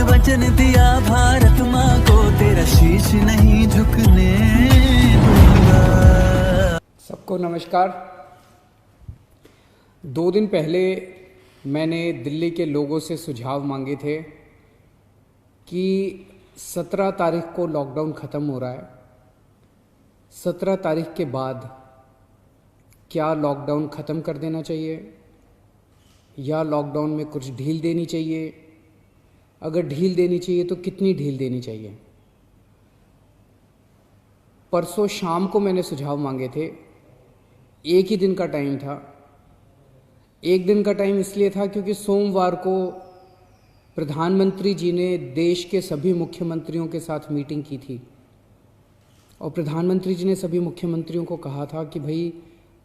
वचन दिया भारत माँ को, तेरा शीश नहीं झुकने दूंगा। सबको नमस्कार। 2 दिन पहले मैंने दिल्ली के लोगों से सुझाव मांगे थे कि 17 तारीख को लॉकडाउन ख़त्म हो रहा है। 17 तारीख के बाद क्या लॉकडाउन ख़त्म कर देना चाहिए या लॉकडाउन में कुछ ढील देनी चाहिए? अगर ढील देनी चाहिए तो कितनी ढील देनी चाहिए? परसों शाम को मैंने सुझाव मांगे थे। एक ही दिन का टाइम था। एक दिन का टाइम इसलिए था क्योंकि सोमवार को प्रधानमंत्री जी ने देश के सभी मुख्यमंत्रियों के साथ मीटिंग की थी और प्रधानमंत्री जी ने सभी मुख्यमंत्रियों को कहा था कि भाई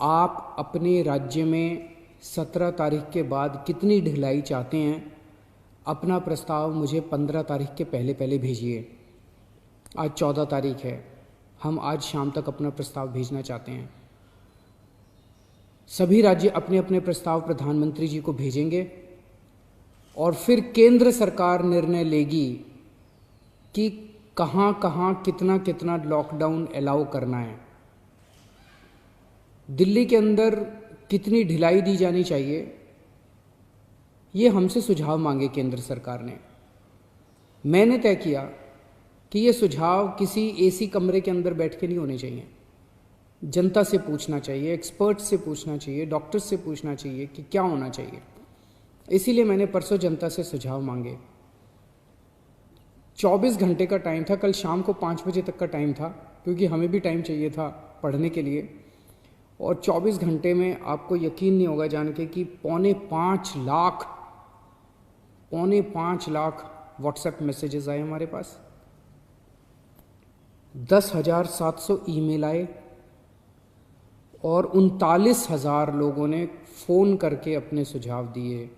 आप अपने राज्य में 17 तारीख के बाद कितनी ढिलाई चाहते हैं, अपना प्रस्ताव मुझे 15 तारीख के पहले पहले भेजिए। आज 14 तारीख है, हम आज शाम तक अपना प्रस्ताव भेजना चाहते हैं। सभी राज्य अपने अपने प्रस्ताव प्रधानमंत्री जी को भेजेंगे और फिर केंद्र सरकार निर्णय लेगी कि कहाँ कहाँ कितना कितना लॉकडाउन अलाउ करना है। दिल्ली के अंदर कितनी ढिलाई दी जानी चाहिए, ये हमसे सुझाव मांगे केंद्र सरकार ने। मैंने तय किया कि ये सुझाव किसी एसी कमरे के अंदर बैठ के नहीं होने चाहिए। जनता से पूछना चाहिए, एक्सपर्ट से पूछना चाहिए, डॉक्टर से पूछना चाहिए कि क्या होना चाहिए। इसीलिए मैंने परसों जनता से सुझाव मांगे। 24 घंटे का टाइम था। कल शाम को 5 बजे तक का टाइम था क्योंकि हमें भी टाइम चाहिए था पढ़ने के लिए। और 24 घंटे में आपको यकीन नहीं होगा जान के कि 4.5 लाख व्हाट्सएप मैसेजेस आए हमारे पास, 10,700 ईमेल आए और 39,000 लोगों ने फ़ोन करके अपने सुझाव दिए।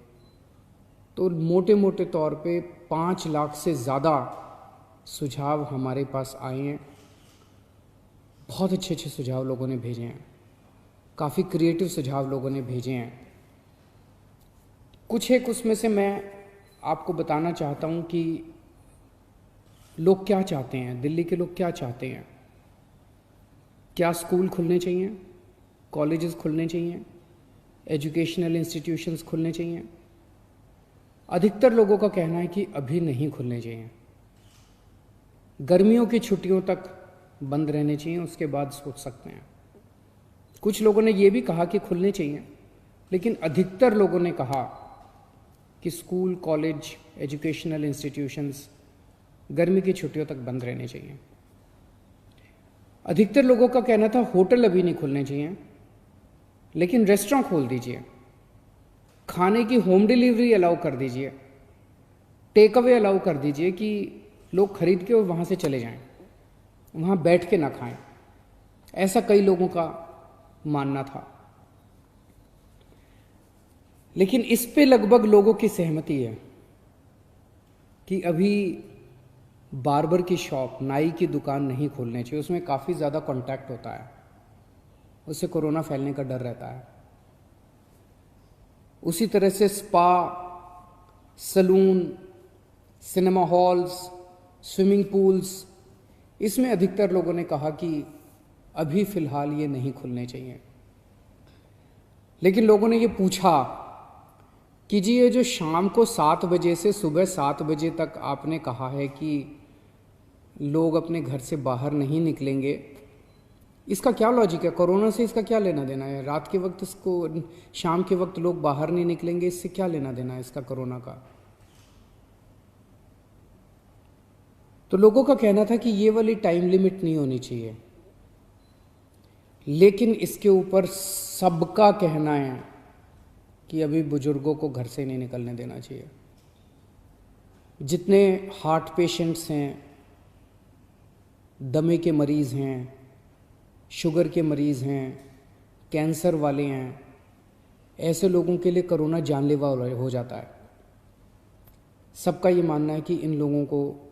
तो मोटे मोटे तौर पे 5 लाख से ज़्यादा सुझाव हमारे पास आए हैं। बहुत अच्छे अच्छे सुझाव लोगों ने भेजे हैं, काफ़ी क्रिएटिव सुझाव लोगों ने भेजे हैं। कुछ एक उसमें से मैं आपको बताना चाहता हूँ कि लोग क्या चाहते हैं, दिल्ली के लोग क्या चाहते हैं। क्या स्कूल खुलने चाहिए, कॉलेजेस खुलने चाहिए, एजुकेशनल इंस्टीट्यूशंस खुलने चाहिए? अधिकतर लोगों का कहना है कि अभी नहीं खुलने चाहिए, गर्मियों की छुट्टियों तक बंद रहने चाहिए, उसके बाद सोच सकते हैं। कुछ लोगों ने ये भी कहा कि खुलने चाहिए, लेकिन अधिकतर लोगों ने कहा कि स्कूल, कॉलेज, एजुकेशनल इंस्टीट्यूशंस गर्मी की छुट्टियों तक बंद रहने चाहिए। अधिकतर लोगों का कहना था होटल अभी नहीं खुलने चाहिए, लेकिन रेस्टोरेंट खोल दीजिए, खाने की होम डिलीवरी अलाउ कर दीजिए, टेक अवे अलाउ कर दीजिए कि लोग खरीद के और वहाँ से चले जाएं, वहाँ बैठ के ना खाएं। ऐसा कई लोगों का मानना था। लेकिन इस पे लगभग लोगों की सहमति है कि अभी बार्बर की शॉप, नाई की दुकान नहीं खोलनी चाहिए। उसमें काफ़ी ज़्यादा कांटेक्ट होता है, उससे कोरोना फैलने का डर रहता है। उसी तरह से spa, salon, cinema halls, swimming pools, इसमें अधिकतर लोगों ने कहा कि अभी फ़िलहाल ये नहीं खुलने चाहिए। लेकिन लोगों ने ये पूछा कि जी ये जो शाम को 7 बजे से सुबह 7 बजे तक आपने कहा है कि लोग अपने घर से बाहर नहीं निकलेंगे, इसका क्या लॉजिक है? कोरोना से इसका क्या लेना देना है? रात के वक्त इसको, शाम के वक्त लोग बाहर नहीं निकलेंगे, इससे क्या लेना देना है इसका कोरोना का? तो लोगों का कहना था कि ये वाली टाइम लिमिट नहीं होनी चाहिए। लेकिन इसके ऊपर सबका कहना है कि अभी बुजुर्गों को घर से नहीं निकलने देना चाहिए। जितने हार्ट पेशेंट्स हैं, दमे के मरीज़ हैं, शुगर के मरीज़ हैं, कैंसर वाले हैं, ऐसे लोगों के लिए कोरोना जानलेवा हो जाता है। सबका ये मानना है कि इन लोगों को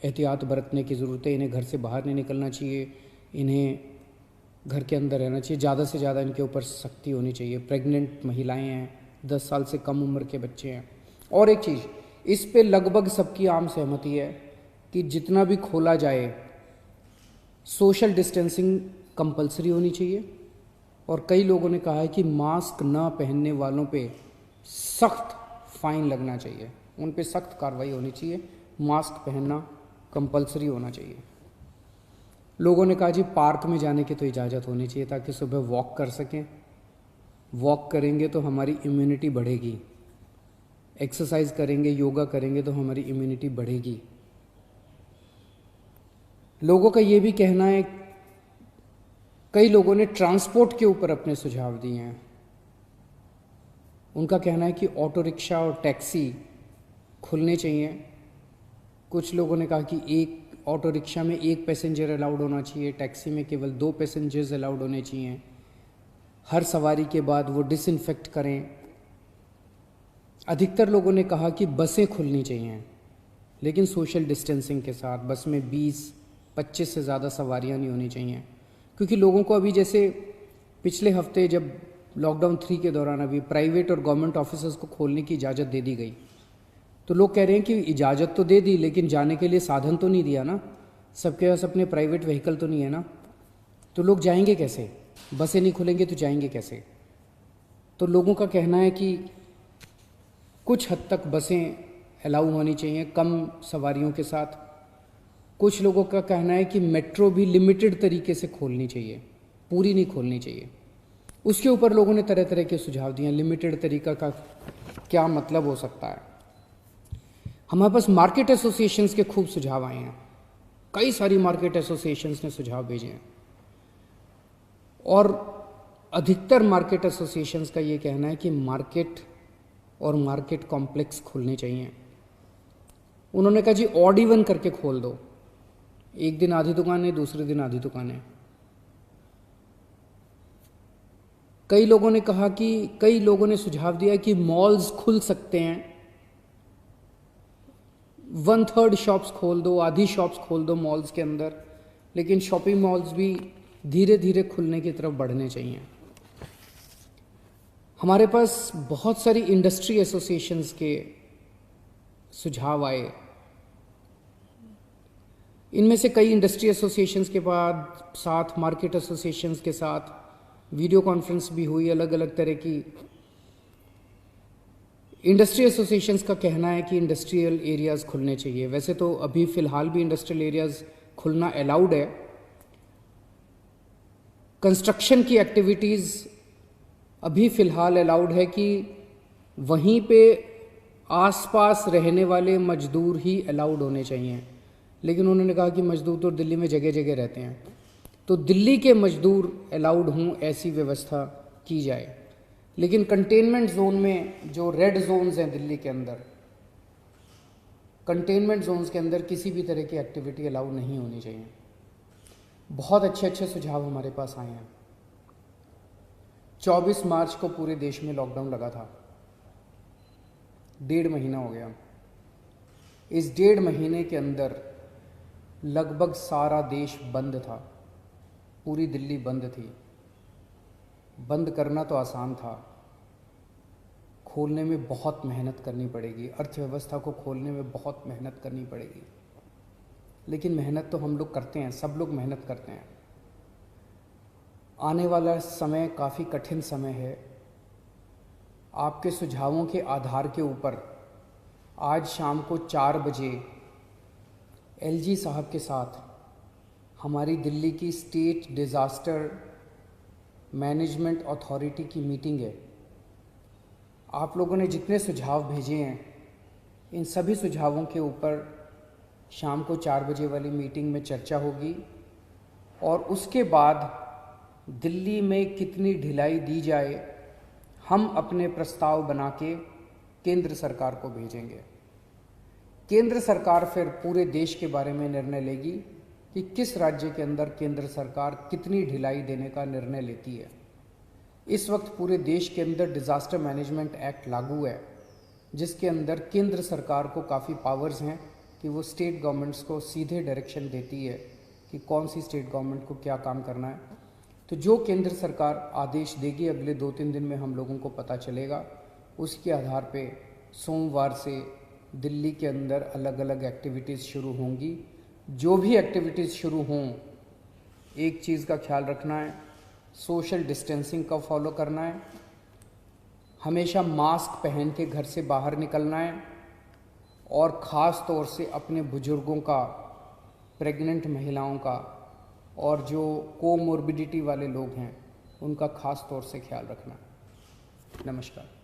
एहतियात बरतने की ज़रूरत है, इन्हें घर से बाहर नहीं निकलना चाहिए, इन्हें घर के अंदर रहना चाहिए, ज़्यादा से ज़्यादा इनके ऊपर सख्ती होनी चाहिए। प्रेग्नेंट महिलाएं हैं, 10 साल से कम उम्र के बच्चे हैं। और एक चीज़ इस पे लगभग सबकी आम सहमति है कि जितना भी खोला जाए सोशल डिस्टेंसिंग कंपलसरी होनी चाहिए। और कई लोगों ने कहा है कि मास्क न पहनने वालों पे सख्त फाइन लगना चाहिए, उन पे सख्त कार्रवाई होनी चाहिए, मास्क पहनना कंपलसरी होना चाहिए। लोगों ने कहा जी पार्क में जाने की तो इजाज़त होनी चाहिए ताकि सुबह वॉक कर सकें, वॉक करेंगे तो हमारी इम्यूनिटी बढ़ेगी, एक्सरसाइज करेंगे, योगा करेंगे तो हमारी इम्यूनिटी बढ़ेगी। लोगों का ये भी कहना है, कई लोगों ने ट्रांसपोर्ट के ऊपर अपने सुझाव दिए हैं। उनका कहना है कि ऑटो रिक्शा और टैक्सी खुलने चाहिए। कुछ लोगों ने कहा कि एक ऑटो रिक्शा में 1 पैसेंजर अलाउड होना चाहिए, टैक्सी में केवल 2 पैसेंजर्स अलाउड होने चाहिए, हर सवारी के बाद वो डिसइंफेक्ट करें। अधिकतर लोगों ने कहा कि बसें खुलनी चाहिए, लेकिन सोशल डिस्टेंसिंग के साथ। बस में 20-25 से ज़्यादा सवारियां नहीं होनी चाहिए, क्योंकि लोगों को अभी जैसे पिछले हफ्ते जब लॉकडाउन 3 के दौरान अभी प्राइवेट और गवर्नमेंट ऑफिसर्स को खोलने की इजाज़त दे दी गई, तो लोग कह रहे हैं कि इजाज़त तो दे दी लेकिन जाने के लिए साधन तो नहीं दिया ना, सबके पास अपने प्राइवेट व्हीकल तो नहीं है ना, तो लोग जाएंगे कैसे? बसें नहीं खुलेंगे तो जाएंगे कैसे? तो लोगों का कहना है कि कुछ हद तक बसें अलाउ होनी चाहिए कम सवारियों के साथ। कुछ लोगों का कहना है कि मेट्रो भी लिमिटेड तरीके से खोलनी चाहिए, पूरी नहीं खोलनी चाहिए। उसके ऊपर लोगों ने तरह तरह के सुझाव दिए। लिमिटेड तरीका का क्या मतलब हो सकता है? हमारे पास मार्केट एसोसिएशंस के खूब सुझाव आए हैं, कई सारी मार्केट एसोसिएशंस ने सुझाव भेजे हैं, और अधिकतर मार्केट एसोसिएशंस का ये कहना है कि मार्केट और मार्केट कॉम्प्लेक्स खुलने चाहिए। उन्होंने कहा जी ऑड इवन करके खोल दो, एक दिन आधी दुकानें, दूसरे दिन आधी दुकानें। कई लोगों ने कहा कि कई लोगों ने सुझाव दिया कि मॉल्स खुल सकते हैं, 1/3 शॉप्स खोल दो, आधी शॉप्स खोल दो मॉल्स के अंदर, लेकिन शॉपिंग मॉल्स भी धीरे धीरे खुलने की तरफ बढ़ने चाहिए। हमारे पास बहुत सारी इंडस्ट्री एसोसिएशंस के सुझाव आए। इनमें से कई इंडस्ट्री एसोसिएशंस के बाद साथ मार्केट एसोसिएशंस के साथ वीडियो कॉन्फ्रेंस भी हुई। अलग अलग तरह की इंडस्ट्री एसोसिएशंस का कहना है कि इंडस्ट्रियल एरियाज़ खुलने चाहिए। वैसे तो अभी फ़िलहाल भी इंडस्ट्रियल एरियाज़ खुलना अलाउड है। कंस्ट्रक्शन की एक्टिविटीज़ अभी फ़िलहाल अलाउड है कि वहीं पे आसपास रहने वाले मजदूर ही अलाउड होने चाहिए, लेकिन उन्होंने कहा कि मजदूर तो दिल्ली में जगह जगह रहते हैं, तो दिल्ली के मजदूर अलाउड हों ऐसी व्यवस्था की जाए। लेकिन कंटेनमेंट जोन में जो रेड जोन्स हैं दिल्ली के अंदर, कंटेनमेंट जोन्स के अंदर किसी भी तरह की एक्टिविटी अलाउ नहीं होनी चाहिए। बहुत अच्छे अच्छे सुझाव हमारे पास आए हैं। 24 मार्च को पूरे देश में लॉकडाउन लगा था, 1.5 महीना हो गया। इस 1.5 महीने के अंदर लगभग सारा देश बंद था, पूरी दिल्ली बंद थी। बंद करना तो आसान था, खोलने में बहुत मेहनत करनी पड़ेगी, अर्थव्यवस्था को खोलने में बहुत मेहनत करनी पड़ेगी। लेकिन मेहनत तो हम लोग करते हैं, सब लोग मेहनत करते हैं। आने वाला समय काफ़ी कठिन समय है। आपके सुझावों के आधार के ऊपर आज शाम को 4 बजे एलजी साहब के साथ हमारी दिल्ली की स्टेट डिज़ास्टर मैनेजमेंट अथॉरिटी की मीटिंग है। आप लोगों ने जितने सुझाव भेजे हैं, इन सभी सुझावों के ऊपर शाम को 4 बजे वाली मीटिंग में चर्चा होगी, और उसके बाद दिल्ली में कितनी ढिलाई दी जाए, हम अपने प्रस्ताव बना के केंद्र सरकार को भेजेंगे। केंद्र सरकार फिर पूरे देश के बारे में निर्णय लेगी कि किस राज्य के अंदर केंद्र सरकार कितनी ढिलाई देने का निर्णय लेती है। इस वक्त पूरे देश के अंदर डिज़ास्टर मैनेजमेंट एक्ट लागू है, जिसके अंदर केंद्र सरकार को काफ़ी पावर्स हैं कि वो स्टेट गवर्नमेंट्स को सीधे डायरेक्शन देती है कि कौन सी स्टेट गवर्नमेंट को क्या काम करना है। तो जो केंद्र सरकार आदेश देगी अगले 2-3 दिन में हम लोगों को पता चलेगा। उसके आधार पे सोमवार से दिल्ली के अंदर अलग अलग एक्टिविटीज़ शुरू होंगी। जो भी एक्टिविटीज़ शुरू हों, एक चीज़ का ख्याल रखना है, सोशल डिस्टेंसिंग का फॉलो करना है, हमेशा मास्क पहन के घर से बाहर निकलना है, और ख़ास तौर से अपने बुज़ुर्गों का, प्रेग्नेंट महिलाओं का और जो कोमोर्बिडिटी वाले लोग हैं उनका ख़ास तौर से ख्याल रखना है। नमस्कार।